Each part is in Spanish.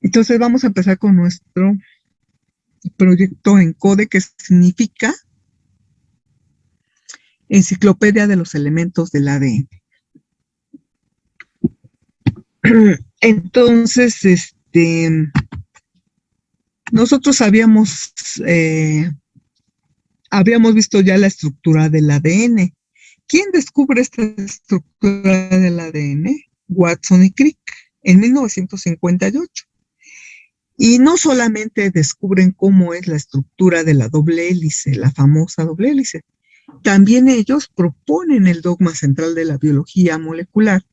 Entonces vamos a empezar con nuestro proyecto ENCODE, que significa Enciclopedia de los Elementos del ADN. Entonces, nosotros habíamos visto ya la estructura del ADN. ¿Quién descubre esta estructura del ADN? Watson y Crick, en 1958. Y no solamente descubren cómo es la estructura de la doble hélice, la famosa doble hélice, también ellos proponen el dogma central de la biología molecular,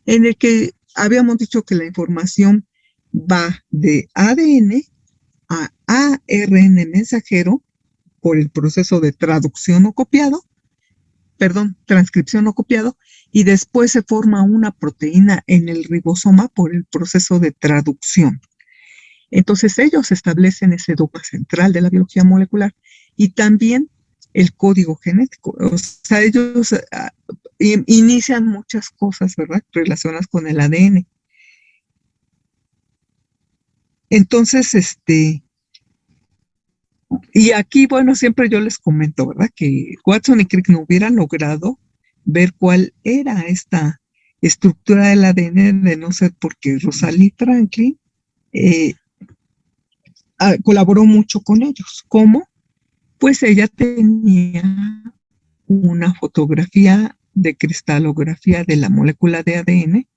en el que habíamos dicho que la información va de ADN a ARN mensajero por el proceso de traducción o copiado, transcripción o copiado, y después se forma una proteína en el ribosoma por el proceso de traducción. Entonces ellos establecen ese dogma central de la biología molecular y también el código genético. O sea, ellos inician muchas cosas, ¿verdad?, relacionadas con el ADN. Entonces, y aquí, bueno, siempre yo les comento, ¿verdad?, que Watson y Crick no hubieran logrado ver cuál era esta estructura del ADN de no ser porque Rosalind Franklin colaboró mucho con ellos. ¿Cómo? Pues ella tenía una fotografía de cristalografía de la molécula de ADN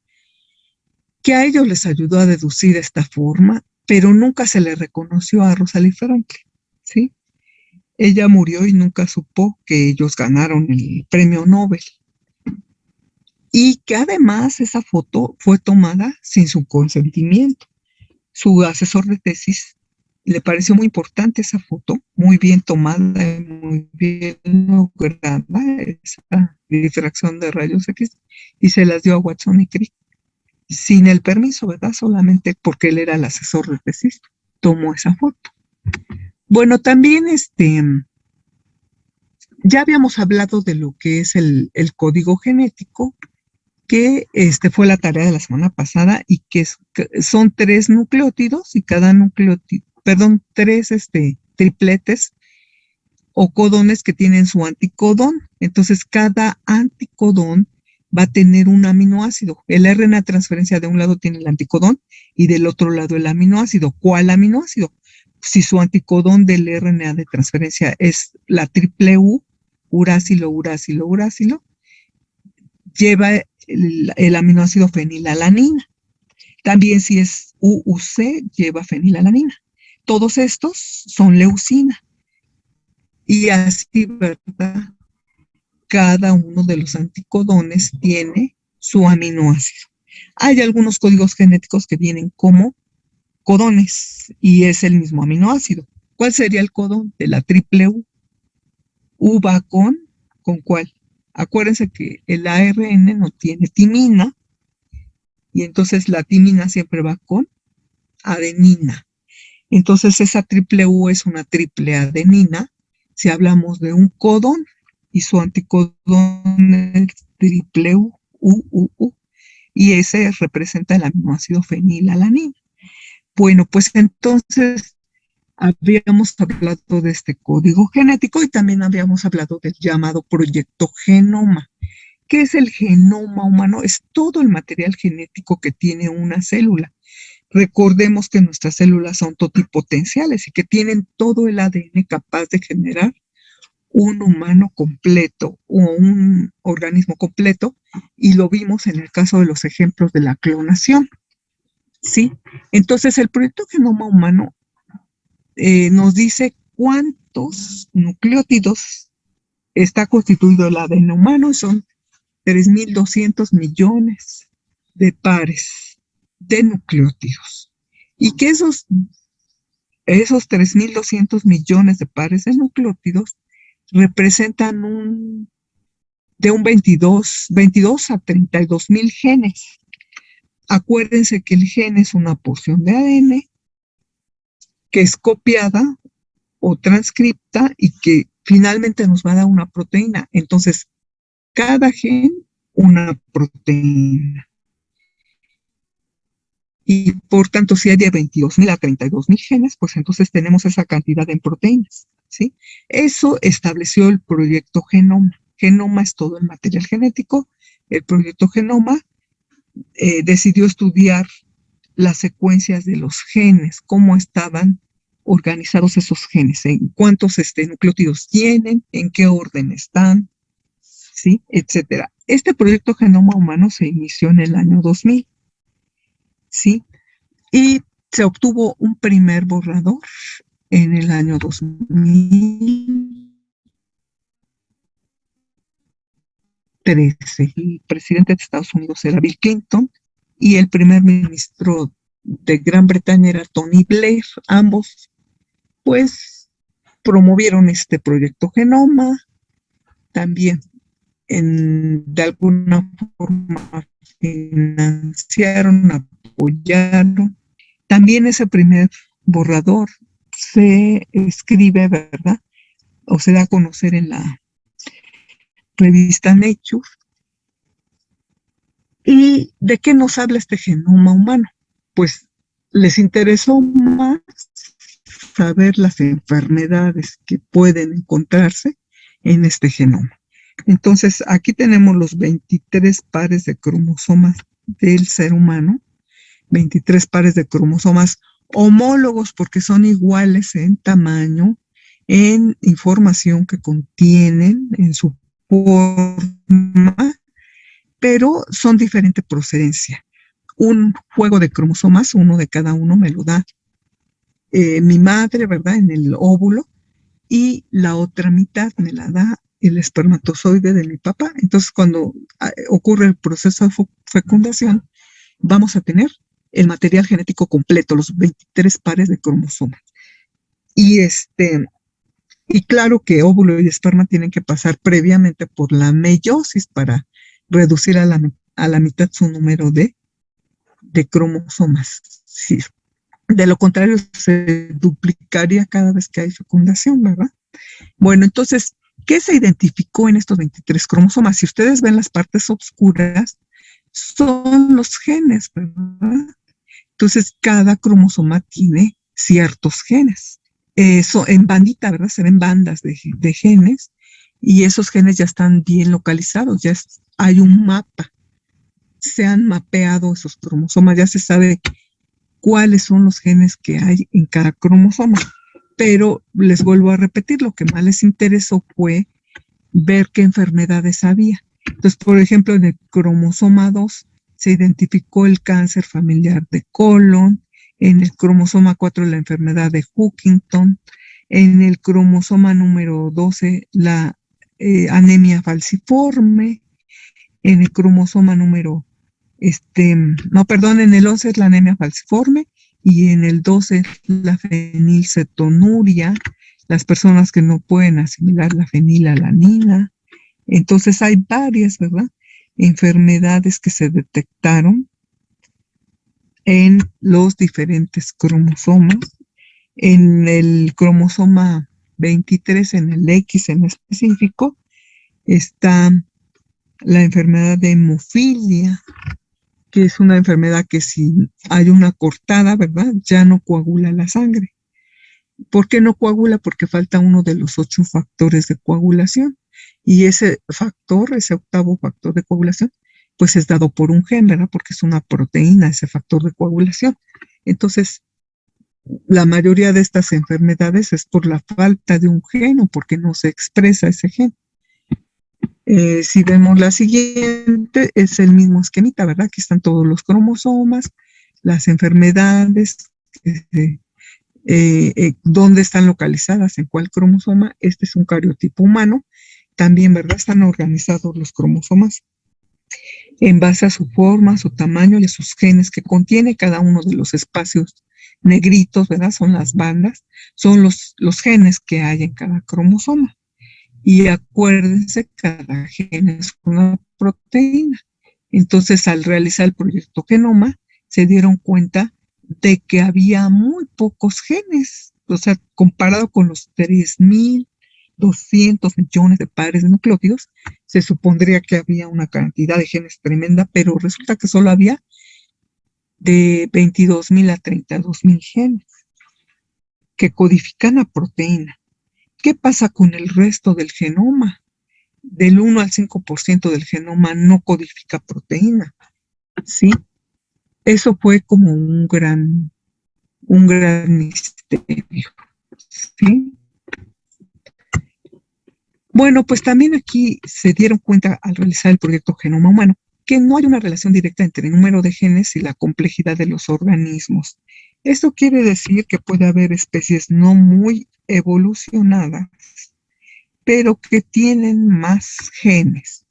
que a ellos les ayudó a deducir esta forma, pero nunca se le reconoció a Rosalind Franklin, ¿sí? Ella murió y nunca supo que ellos ganaron el premio Nobel. Y que además esa foto fue tomada sin su consentimiento. Su asesor de tesis le pareció muy importante esa foto, muy bien tomada, muy bien lograda, esa difracción de rayos X, y se las dio a Watson y Crick, sin el permiso, ¿verdad? Solamente porque él era el asesor de tesis, tomó esa foto. Bueno, también ya habíamos hablado de lo que es el código genético, que fue la tarea de la semana pasada, y que son 3 nucleótidos y cada nucleótido, perdón, 3 tripletes o codones que tienen su anticodón. Entonces, cada anticodón va a tener un aminoácido. El RNA transferencia de un lado tiene el anticodón y del otro lado el aminoácido. ¿Cuál aminoácido? Si su anticodón del RNA de transferencia es la triple U, uracilo, uracilo, uracilo, lleva el aminoácido fenilalanina. También si es UUC, lleva fenilalanina. Todos estos son leucina. Y así, ¿verdad?, cada uno de los anticodones tiene su aminoácido. Hay algunos códigos genéticos que vienen como codones y es el mismo aminoácido. ¿Cuál sería el codón de la triple U? U va ¿con cuál? Acuérdense que el ARN no tiene timina y entonces la timina siempre va con adenina. Entonces esa triple U es una triple adenina si hablamos de un codón y su anticodón es triple U, y ese representa el aminoácido fenilalanina. Bueno, pues entonces habíamos hablado de este código genético y también habíamos hablado del llamado proyecto genoma. ¿Qué es el genoma humano? Es todo el material genético que tiene una célula. Recordemos que nuestras células son totipotenciales y que tienen todo el ADN capaz de generar un humano completo o un organismo completo, y lo vimos en el caso de los ejemplos de la clonación, ¿sí? Entonces, el proyecto Genoma Humano nos dice cuántos nucleótidos está constituido el ADN humano, y son 3.200 millones de pares de nucleótidos. Y que esos 3.200 millones de pares de nucleótidos representan de un 22 a 32.000 genes. Acuérdense que el gen es una porción de ADN que es copiada o transcripta y que finalmente nos va a dar una proteína. Entonces, cada gen, una proteína. Y por tanto, si hay de 22.000 a 32.000 genes, pues entonces tenemos esa cantidad en proteínas, ¿sí? Eso estableció el proyecto Genoma. Genoma es todo el material genético. El proyecto Genoma decidió estudiar las secuencias de los genes, cómo estaban organizados esos genes, en cuántos nucleótidos tienen, en qué orden están, ¿sí? Etcétera. Este proyecto Genoma Humano se inició en el año 2000, ¿sí? Y se obtuvo un primer borrador en el año 2013. El presidente de Estados Unidos era Bill Clinton y el primer ministro de Gran Bretaña era Tony Blair. Ambos, pues, promovieron este proyecto Genoma. También, de alguna forma, financiaron, apoyaron. También ese primer borrador se escribe, ¿verdad? O se da a conocer en la revista Nature. ¿Y de qué nos habla este genoma humano? Pues les interesó más saber las enfermedades que pueden encontrarse en este genoma. Entonces, aquí tenemos los 23 pares de cromosomas del ser humano, 23 pares de cromosomas homólogos porque son iguales en tamaño, en información que contienen, en su forma, pero son diferente procedencia. Un juego de cromosomas, uno de cada uno, me lo da mi madre, ¿verdad? En el óvulo, y la otra mitad me la da el espermatozoide de mi papá. Entonces, cuando ocurre el proceso de fecundación, vamos a tener el material genético completo, los 23 pares de cromosomas. Y y claro que óvulo y esperma tienen que pasar previamente por la meiosis para reducir a la mitad su número de cromosomas. Sí. De lo contrario, se duplicaría cada vez que hay fecundación, ¿verdad? Bueno, entonces, ¿qué se identificó en estos 23 cromosomas? Si ustedes ven las partes oscuras, son los genes, ¿verdad? Entonces, cada cromosoma tiene ciertos genes. Eso en bandita, ¿verdad? Se ven bandas de genes y esos genes ya están bien localizados, hay un mapa. Se han mapeado esos cromosomas, ya se sabe cuáles son los genes que hay en cada cromosoma. Pero les vuelvo a repetir, lo que más les interesó fue ver qué enfermedades había. Entonces, por ejemplo, en el cromosoma 2 se identificó el cáncer familiar de colon, en el cromosoma 4 la enfermedad de Huntington, en el cromosoma número 12 la anemia falciforme, en el cromosoma número, en el 11 es la anemia falciforme y en el 12 la fenilcetonuria, las personas que no pueden asimilar la fenilalanina. Entonces hay varias, ¿verdad? Enfermedades que se detectaron en los diferentes cromosomas. En el cromosoma 23, en el X en específico, está la enfermedad de hemofilia, que es una enfermedad que si hay una cortada, ¿verdad? Ya no coagula la sangre. ¿Por qué no coagula? Porque falta uno de los 8 factores de coagulación. Y ese factor, ese octavo factor de coagulación, pues es dado por un gen, ¿verdad? Porque es una proteína, ese factor de coagulación. Entonces, la mayoría de estas enfermedades es por la falta de un gen o porque no se expresa ese gen. Si vemos la siguiente, es el mismo esquemita, ¿verdad? Aquí están todos los cromosomas, las enfermedades, dónde están localizadas, en cuál cromosoma. Este es un cariotipo humano. También, ¿verdad? Están organizados los cromosomas en base a su forma, su tamaño y a sus genes que contiene cada uno de los espacios negritos, ¿verdad? Son las bandas, son los genes que hay en cada cromosoma. Y acuérdense, cada gen es una proteína. Entonces, al realizar el proyecto Genoma, se dieron cuenta de que había muy pocos genes, o sea, comparado con los 3.200 millones de pares de nucleótidos, se supondría que había una cantidad de genes tremenda, pero resulta que solo había de 22.000 a 32.000 genes que codifican a proteína. ¿Qué pasa con el resto del genoma? Del 1 al 5% del genoma no codifica proteína, ¿sí? Eso fue como un gran misterio, ¿sí? Bueno, pues también aquí se dieron cuenta al realizar el proyecto Genoma Humano que no hay una relación directa entre el número de genes y la complejidad de los organismos. Esto quiere decir que puede haber especies no muy evolucionadas, pero que tienen más genes.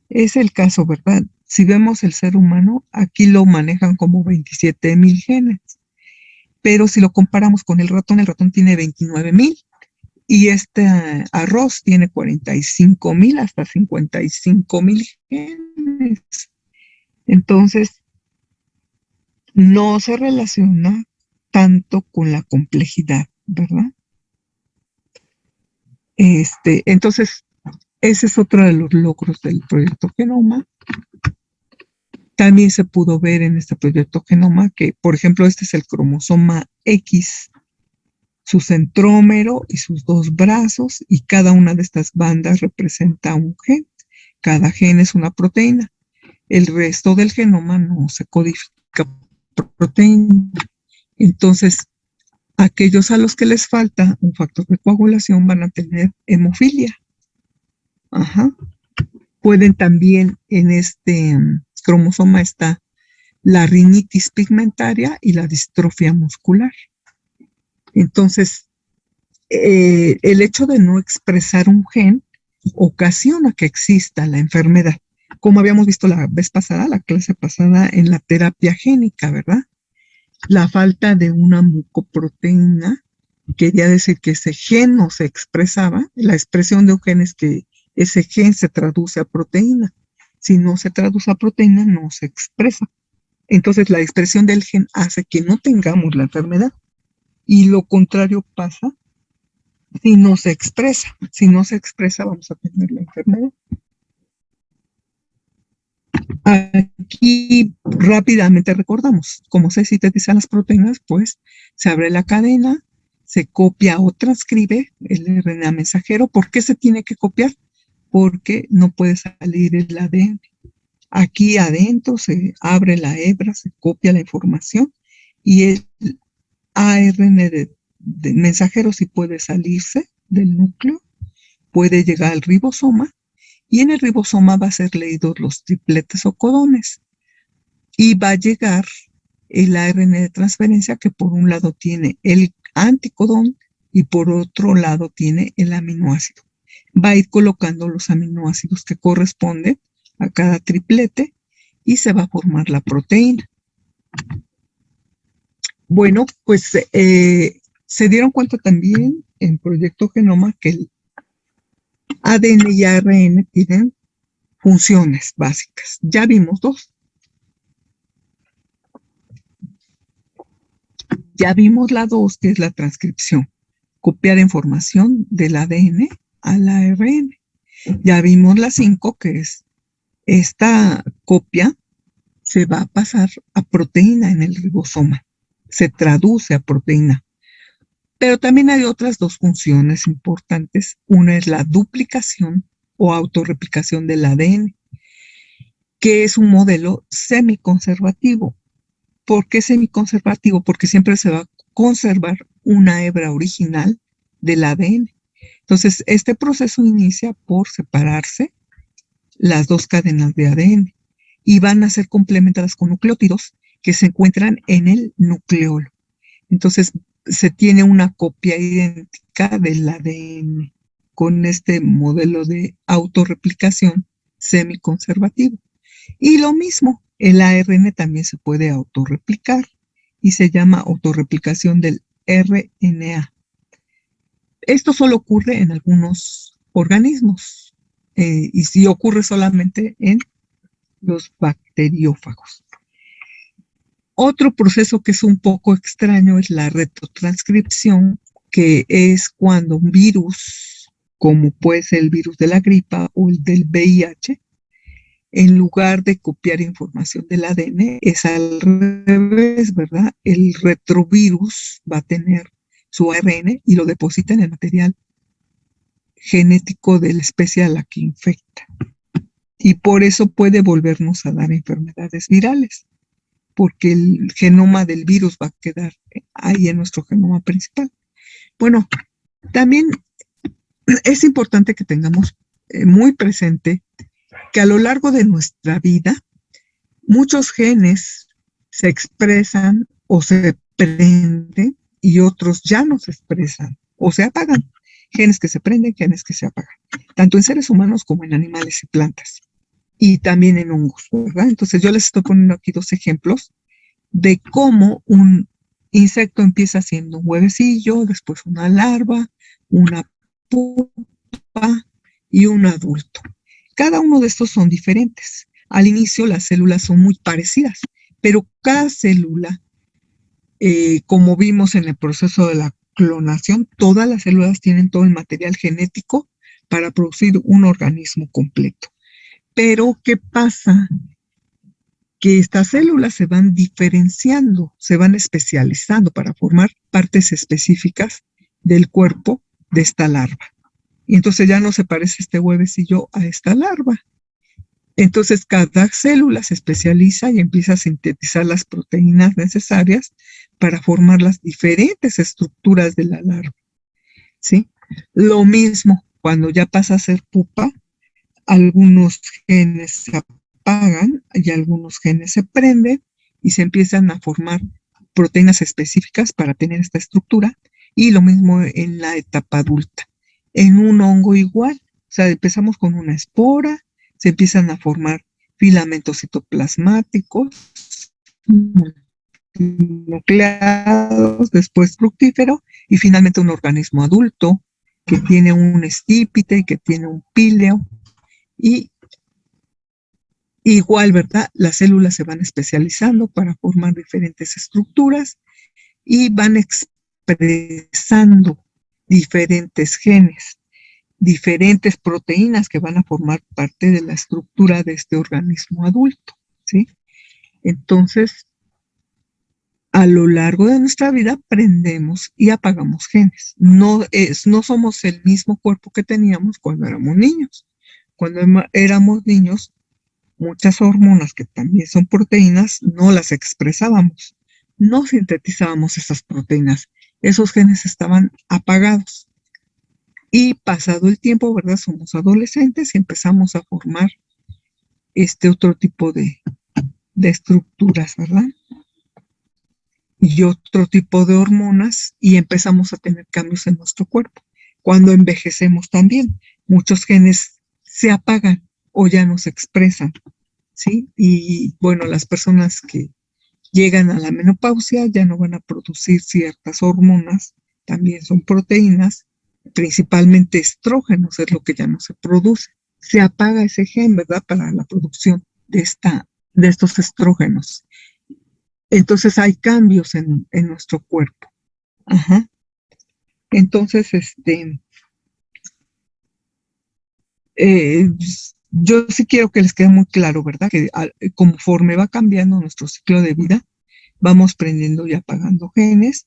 Es el caso, ¿verdad? Si vemos el ser humano, aquí lo manejan como 27.000 genes, pero si lo comparamos con el ratón tiene 29.000 y este arroz tiene 45.000 hasta 55.000 genes. Entonces, no se relaciona tanto con la complejidad, ¿verdad? Entonces, ese es otro de los logros del proyecto Genoma. También se pudo ver en este proyecto Genoma que, por ejemplo, este es el cromosoma X, su centrómero y sus dos brazos, y cada una de estas bandas representa un gen. Cada gen es una proteína. El resto del genoma no se codifica proteína. Entonces, aquellos a los que les falta un factor de coagulación van a tener hemofilia. Ajá. Pueden también en este cromosoma está la rinitis pigmentaria y la distrofia muscular. Entonces, el hecho de no expresar un gen ocasiona que exista la enfermedad, como habíamos visto la vez pasada, la clase pasada en la terapia génica, ¿verdad? La falta de una mucoproteína quería decir que ese gen no se expresaba. La expresión de un gen es que ese gen se traduce a proteína. Si no se traduce a proteína, no se expresa. Entonces, la expresión del gen hace que no tengamos la enfermedad. Y lo contrario pasa si no se expresa. Si no se expresa, vamos a tener la enfermedad. Aquí rápidamente recordamos, como se sintetizan las proteínas, pues se abre la cadena, se copia o transcribe el RNA mensajero. ¿Por qué se tiene que copiar? Porque no puede salir el ADN. Aquí adentro se abre la hebra, se copia la información y el ARN de mensajero sí puede salirse del núcleo, puede llegar al ribosoma y en el ribosoma va a ser leídos los tripletes o codones y va a llegar el ARN de transferencia que por un lado tiene el anticodón y por otro lado tiene el aminoácido. Va a ir colocando los aminoácidos que corresponden a cada triplete y se va a formar la proteína. Bueno, pues se dieron cuenta también en Proyecto Genoma que el ADN y ARN tienen funciones básicas. Ya vimos dos. Ya vimos la dos, que es la transcripción, copiar información del ADN al ARN. Ya vimos la 5, que es esta copia se va a pasar a proteína en el ribosoma, se traduce a proteína. Pero también hay otras dos funciones importantes. Una es la duplicación o autorreplicación del ADN, que es un modelo semiconservativo. ¿Por qué semiconservativo? Porque siempre se va a conservar una hebra original del ADN. Entonces, este proceso inicia por separarse las dos cadenas de ADN y van a ser complementadas con nucleótidos que se encuentran en el nucleolo. Entonces, se tiene una copia idéntica del ADN con este modelo de autorreplicación semiconservativo. Y lo mismo, el ARN también se puede autorreplicar y se llama autorreplicación del RNA. Esto solo ocurre en algunos organismos y sí ocurre solamente en los bacteriófagos. Otro proceso que es un poco extraño es la retrotranscripción, que es cuando un virus, como puede ser el virus de la gripa o el del VIH, en lugar de copiar información del ADN, es al revés, ¿verdad? El retrovirus va a tener su ARN y lo deposita en el material genético de la especie a la que infecta. Y por eso puede volvernos a dar enfermedades virales, porque el genoma del virus va a quedar ahí en nuestro genoma principal. Bueno, también es importante que tengamos muy presente que a lo largo de nuestra vida, muchos genes se expresan o se prenden y otros ya no se expresan o se apagan. Genes que se prenden, genes que se apagan, tanto en seres humanos como en animales y plantas, y también en hongos, ¿verdad? Entonces yo les estoy poniendo aquí dos ejemplos de cómo un insecto empieza siendo un huevecillo, después una larva, una pupa y un adulto. Cada uno de estos son diferentes. Al inicio las células son muy parecidas, pero cada célula, como vimos en el proceso de la clonación, todas las células tienen todo el material genético para producir un organismo completo. Pero, ¿qué pasa? Que estas células se van diferenciando, se van especializando para formar partes específicas del cuerpo de esta larva. Y entonces ya no se parece este huevecillo a esta larva. Entonces cada célula se especializa y empieza a sintetizar las proteínas necesarias para formar las diferentes estructuras de la larva, ¿sí? Lo mismo, cuando ya pasa a ser pupa, algunos genes se apagan y algunos genes se prenden y se empiezan a formar proteínas específicas para tener esta estructura, y lo mismo en la etapa adulta. En un hongo igual, o sea, empezamos con una espora, se empiezan a formar filamentos citoplasmáticos, nucleados, después fructífero y finalmente un organismo adulto que tiene un estípite y que tiene un píleo. Y igual, ¿verdad? Las células se van especializando para formar diferentes estructuras y van expresando diferentes genes, diferentes proteínas que van a formar parte de la estructura de este organismo adulto, ¿sí? Entonces, a lo largo de nuestra vida aprendemos y apagamos genes. No somos el mismo cuerpo que teníamos cuando éramos niños. Cuando éramos niños, muchas hormonas que también son proteínas no las expresábamos, no sintetizábamos esas proteínas, esos genes estaban apagados. Y pasado el tiempo, ¿verdad? Somos adolescentes y empezamos a formar este otro tipo de estructuras, ¿verdad? Y otro tipo de hormonas, y empezamos a tener cambios en nuestro cuerpo. Cuando envejecemos también, muchos genes se apagan o ya no se expresan, ¿sí? Y bueno, las personas que llegan a la menopausia ya no van a producir ciertas hormonas, también son proteínas, principalmente estrógenos es lo que ya no se produce. Se apaga ese gen, ¿verdad? Para la producción de estos estrógenos. Entonces hay cambios en nuestro cuerpo. Ajá. Entonces, yo sí quiero que les quede muy claro, ¿verdad? Que conforme va cambiando nuestro ciclo de vida, vamos prendiendo y apagando genes,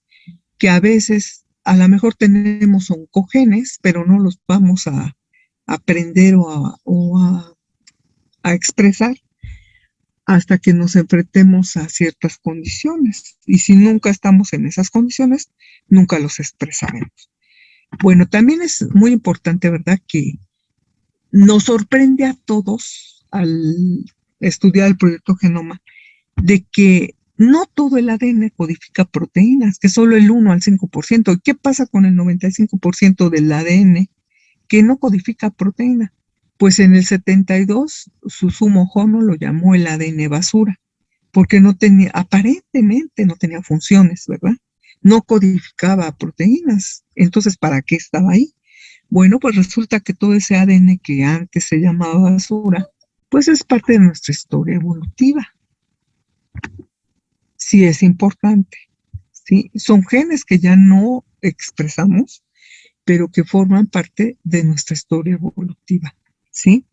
que a veces a lo mejor tenemos oncogenes, pero no los vamos a aprender o a expresar hasta que nos enfrentemos a ciertas condiciones. Y si nunca estamos en esas condiciones, nunca los expresaremos. Bueno, también es muy importante, ¿verdad?, que nos sorprende a todos al estudiar el proyecto Genoma de que no todo el ADN codifica proteínas, que solo el 1 al 5%. ¿Y qué pasa con el 95% del ADN que no codifica proteína? Pues en el 72, Susumu Ohno lo llamó el ADN basura, porque no tenía, aparentemente no tenía funciones, ¿verdad? No codificaba proteínas. Entonces, ¿para qué estaba ahí? Bueno, pues resulta que todo ese ADN que antes se llamaba basura, pues es parte de nuestra historia evolutiva. Sí es importante, ¿sí? Son genes que ya no expresamos, pero que forman parte de nuestra historia evolutiva, ¿sí?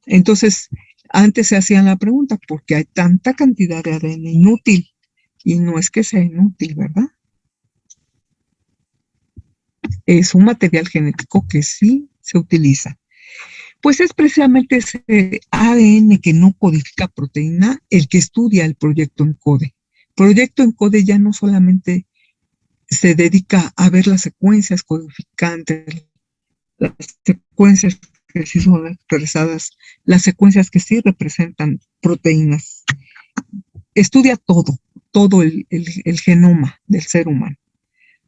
Entonces, Antes se hacían la pregunta, ¿por qué hay tanta cantidad de ADN inútil? Y no es que sea inútil, ¿verdad? Es un material genético que sí se utiliza. Pues es precisamente ese ADN que no codifica proteína el que estudia el proyecto ENCODE. Proyecto ENCODE ya no solamente se dedica a ver las secuencias codificantes, las secuencias que sí son expresadas, las secuencias que sí representan proteínas. Estudia todo el genoma del ser humano,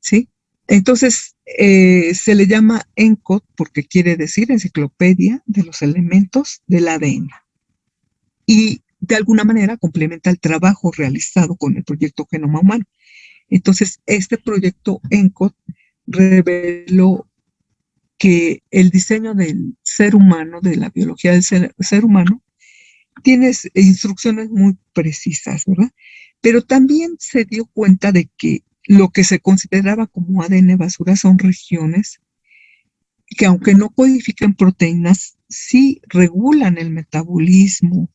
¿sí? Entonces, se le llama ENCODE porque quiere decir Enciclopedia de los Elementos del ADN. Y de alguna manera complementa el trabajo realizado con el proyecto Genoma Humano. Entonces, este proyecto ENCODE reveló que el diseño del ser humano, de la biología del ser humano, tiene instrucciones muy precisas, ¿verdad? Pero también se dio cuenta de que lo que se consideraba como ADN basura son regiones que, aunque no codifican proteínas, sí regulan el metabolismo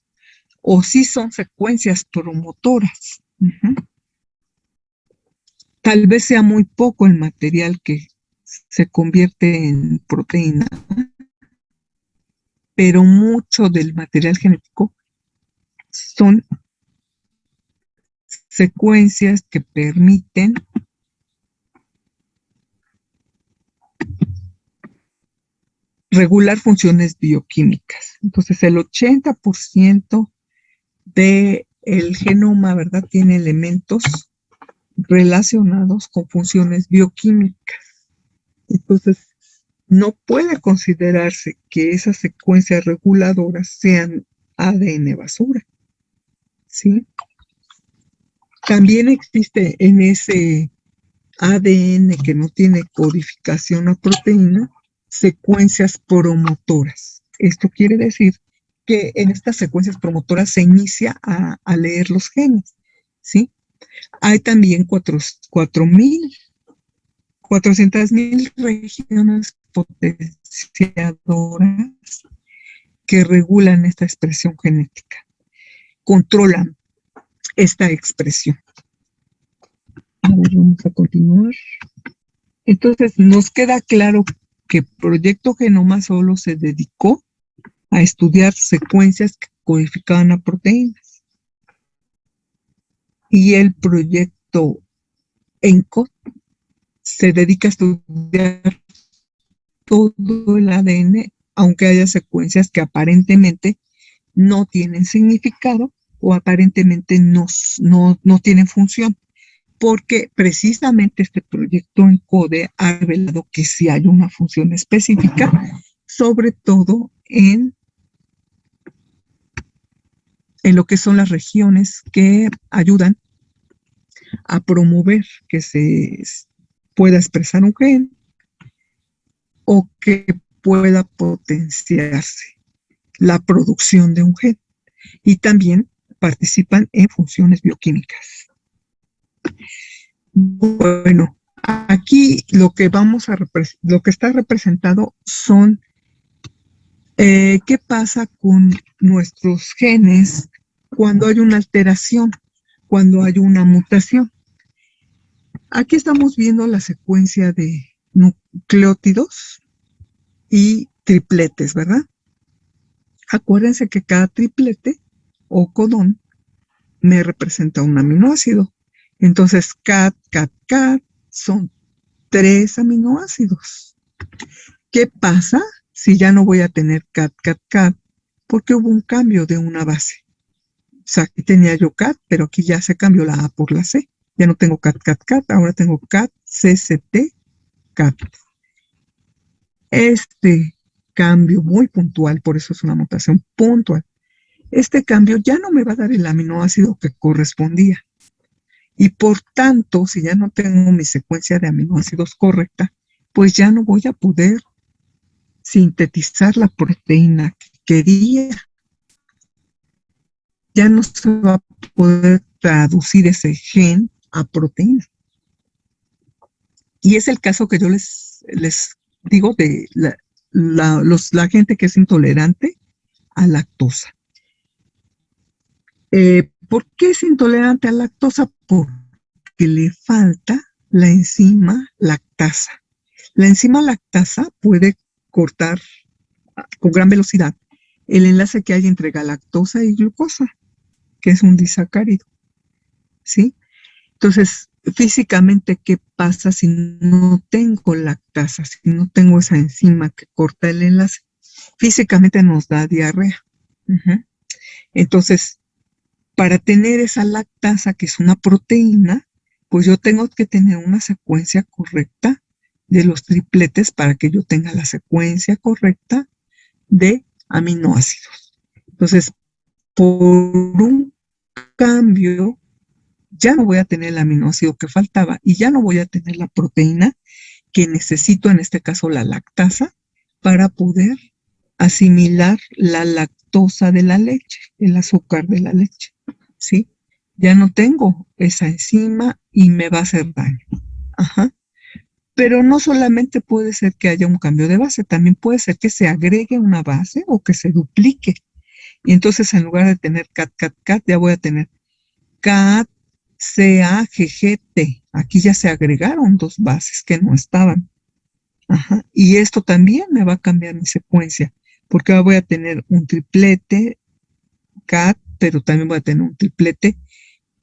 o sí son secuencias promotoras. Tal vez sea muy poco el material que se convierte en proteína, pero mucho del material genético son secuencias que permiten regular funciones bioquímicas. Entonces, el 80% del genoma, ¿verdad?, tiene elementos relacionados con funciones bioquímicas. Entonces, no puede considerarse que esas secuencias reguladoras sean ADN basura, ¿sí? También existe en ese ADN que no tiene codificación a proteína, secuencias promotoras. Esto quiere decir que en estas secuencias promotoras se inicia a leer los genes, ¿sí? Hay también 400,000 regiones potenciadoras que regulan esta expresión genética, controlan esta expresión. A ver, vamos a continuar. Entonces, nos queda claro que Proyecto Genoma solo se dedicó a estudiar secuencias que codificaban a proteínas. Y el proyecto ENCODE se dedica a estudiar todo el ADN, aunque haya secuencias que aparentemente no tienen significado o aparentemente no tienen función, porque precisamente este proyecto ENCODE ha revelado que sí hay una función específica, sobre todo en lo que son las regiones que ayudan a promover que se pueda expresar un gen o que pueda potenciarse la producción de un gen. Y también participan en funciones bioquímicas. Bueno, aquí lo que está representado son qué pasa con nuestros genes cuando hay una alteración, cuando hay una mutación. Aquí estamos viendo la secuencia de nucleótidos y tripletes, ¿verdad? Acuérdense que cada triplete o codón me representa un aminoácido. Entonces, CAT son 3 aminoácidos. ¿Qué pasa si ya no voy a tener CAT? Porque hubo un cambio de una base. O sea, aquí tenía yo CAT, pero aquí ya se cambió la A por la C. Ya no tengo CAT, ahora tengo CAT, CCT, CAT. Este cambio muy puntual, por eso es una mutación puntual. Este cambio ya no me va a dar el aminoácido que correspondía. Y por tanto, si ya no tengo mi secuencia de aminoácidos correcta, pues ya no voy a poder sintetizar la proteína que quería. Ya no se va a poder traducir ese gen a proteína. Y es el caso que yo les digo de la gente que es intolerante a lactosa. ¿Por qué es intolerante a lactosa? Porque le falta la enzima lactasa. La enzima lactasa puede cortar con gran velocidad el enlace que hay entre galactosa y glucosa, que es un disacárido, ¿sí? Entonces, físicamente, ¿qué pasa si no tengo lactasa, si no tengo esa enzima que corta el enlace? Físicamente nos da diarrea. Uh-huh. Entonces, para tener esa lactasa, que es una proteína, pues yo tengo que tener una secuencia correcta de los tripletes para que yo tenga la secuencia correcta de aminoácidos. Entonces, por un cambio, ya no voy a tener el aminoácido que faltaba y ya no voy a tener la proteína que necesito, en este caso la lactasa, para poder asimilar la lactosa de la leche, el azúcar de la leche, ¿sí? Ya no tengo esa enzima y me va a hacer daño. Ajá. Pero no solamente puede ser que haya un cambio de base, también puede ser que se agregue una base o que se duplique. Y entonces en lugar de tener cat, ya voy a tener cat, CAGGT. Aquí ya se agregaron dos bases que no estaban. Ajá. Y esto también me va a cambiar mi secuencia, porque ahora voy a tener un triplete CAT, pero también voy a tener un triplete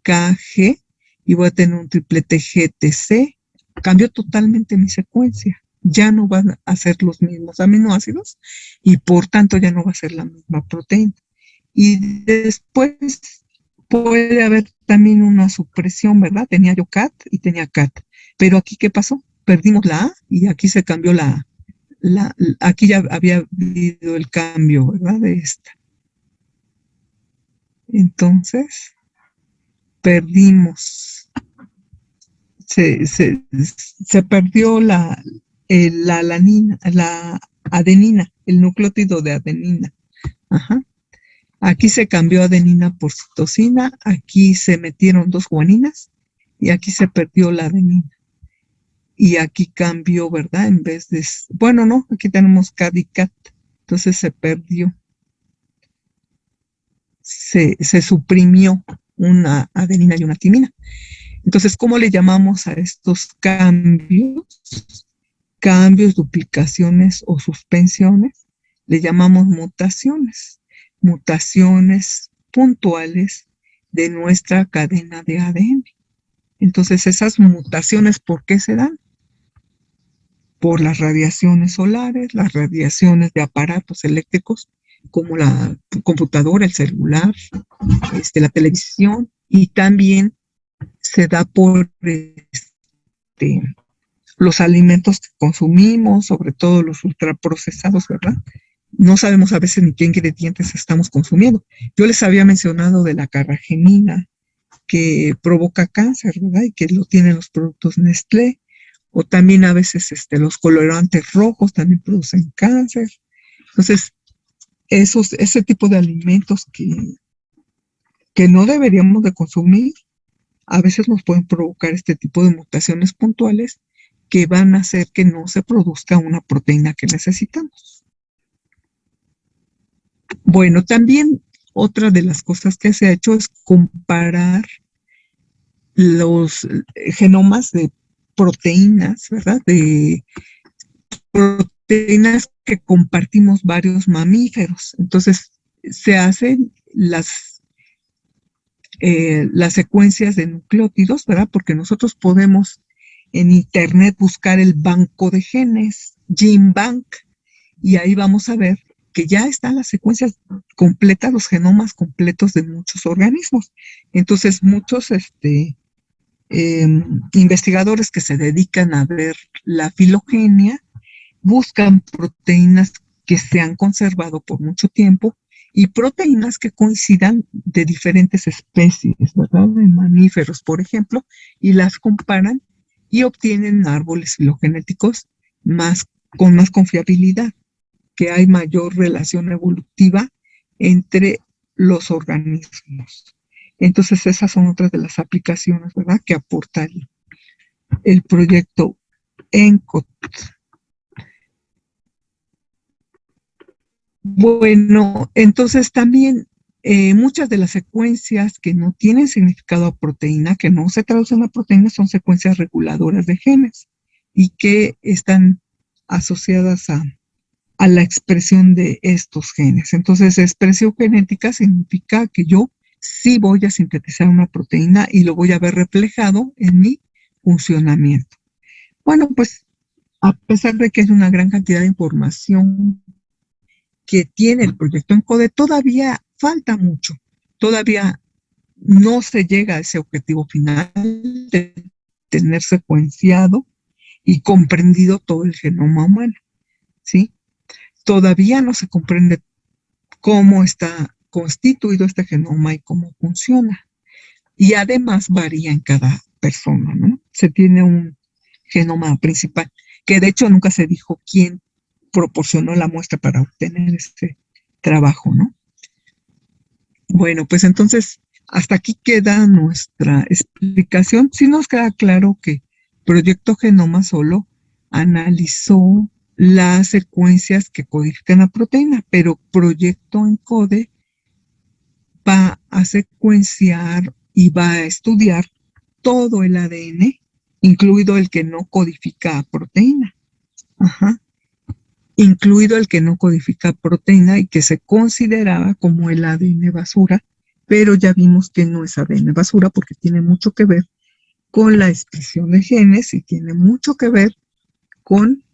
KG y voy a tener un triplete GTC. Cambió totalmente mi secuencia. Ya no van a ser los mismos aminoácidos y por tanto ya no va a ser la misma proteína. Y después puede haber también una supresión, ¿verdad? Tenía yo CAT y tenía CAT. Pero aquí, ¿qué pasó? Perdimos la A y aquí se cambió la A. Aquí ya había habido el cambio, ¿verdad? De esta. Entonces, perdimos. Se perdió la alanina, la adenina, el nucleótido de adenina. Ajá. Aquí se cambió adenina por citosina, aquí se metieron dos guaninas y aquí se perdió la adenina. Y aquí cambió, ¿verdad? En vez de, bueno, no, aquí tenemos CAD y CAT, entonces se perdió, se suprimió una adenina y una timina. Entonces, ¿cómo le llamamos a estos cambios? Cambios, duplicaciones o suspensiones, le llamamos mutaciones puntuales de nuestra cadena de ADN. Entonces, esas mutaciones, ¿por qué se dan? Por las radiaciones solares, las radiaciones de aparatos eléctricos, como la computadora, el celular, la televisión, y también se da por los alimentos que consumimos, sobre todo los ultraprocesados, ¿verdad? No sabemos a veces ni qué ingredientes estamos consumiendo. Yo les había mencionado de la carragenina, que provoca cáncer, ¿verdad? Y que lo tienen los productos Nestlé, o también a veces los colorantes rojos también producen cáncer. Entonces, ese tipo de alimentos que no deberíamos de consumir, a veces nos pueden provocar este tipo de mutaciones puntuales que van a hacer que no se produzca una proteína que necesitamos. Bueno, también otra de las cosas que se ha hecho es comparar los genomas de proteínas, ¿verdad? De proteínas que compartimos varios mamíferos. Entonces, se hacen las secuencias de nucleótidos, ¿verdad? Porque nosotros podemos en internet buscar el banco de genes, GenBank, y ahí vamos a ver que ya están las secuencias completas, los genomas completos de muchos organismos. Entonces, muchos investigadores que se dedican a ver la filogenia buscan proteínas que se han conservado por mucho tiempo y proteínas que coincidan de diferentes especies, ¿verdad? De mamíferos, por ejemplo, y las comparan y obtienen árboles filogenéticos con más confiabilidad, que hay mayor relación evolutiva entre los organismos. Entonces, esas son otras de las aplicaciones, ¿verdad?, que aporta el proyecto ENCOT. Bueno, entonces también Muchas de las secuencias que no tienen significado a proteína, que no se traducen a proteína, son secuencias reguladoras de genes y que están asociadas a la expresión de estos genes. Entonces, expresión genética significa que yo sí voy a sintetizar una proteína y lo voy a ver reflejado en mi funcionamiento. Bueno, pues a pesar de que es una gran cantidad de información que tiene el proyecto ENCODE, todavía falta mucho. Todavía no se llega a ese objetivo final de tener secuenciado y comprendido todo el genoma humano, ¿sí? Todavía no se comprende cómo está constituido este genoma y cómo funciona. Y además varía en cada persona, ¿no? Se tiene un genoma principal, que de hecho nunca se dijo quién proporcionó la muestra para obtener este trabajo, ¿no? Bueno, pues entonces hasta aquí queda nuestra explicación. Sí nos queda claro que Proyecto Genoma solo analizó las secuencias que codifican la proteína, pero Proyecto ENCODE va a secuenciar y va a estudiar todo el ADN, incluido el que no codifica proteína. Ajá. Incluido el que no codifica proteína y que se consideraba como el ADN basura, pero ya vimos que no es ADN basura porque tiene mucho que ver con la expresión de genes y tiene mucho que ver con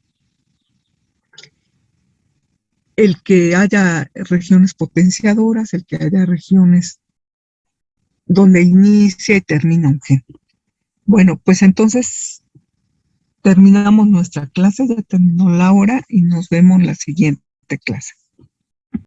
el que haya regiones potenciadoras, el que haya regiones donde inicia y termina un gen. Bueno, pues entonces terminamos nuestra clase, ya terminó la hora y nos vemos en la siguiente clase.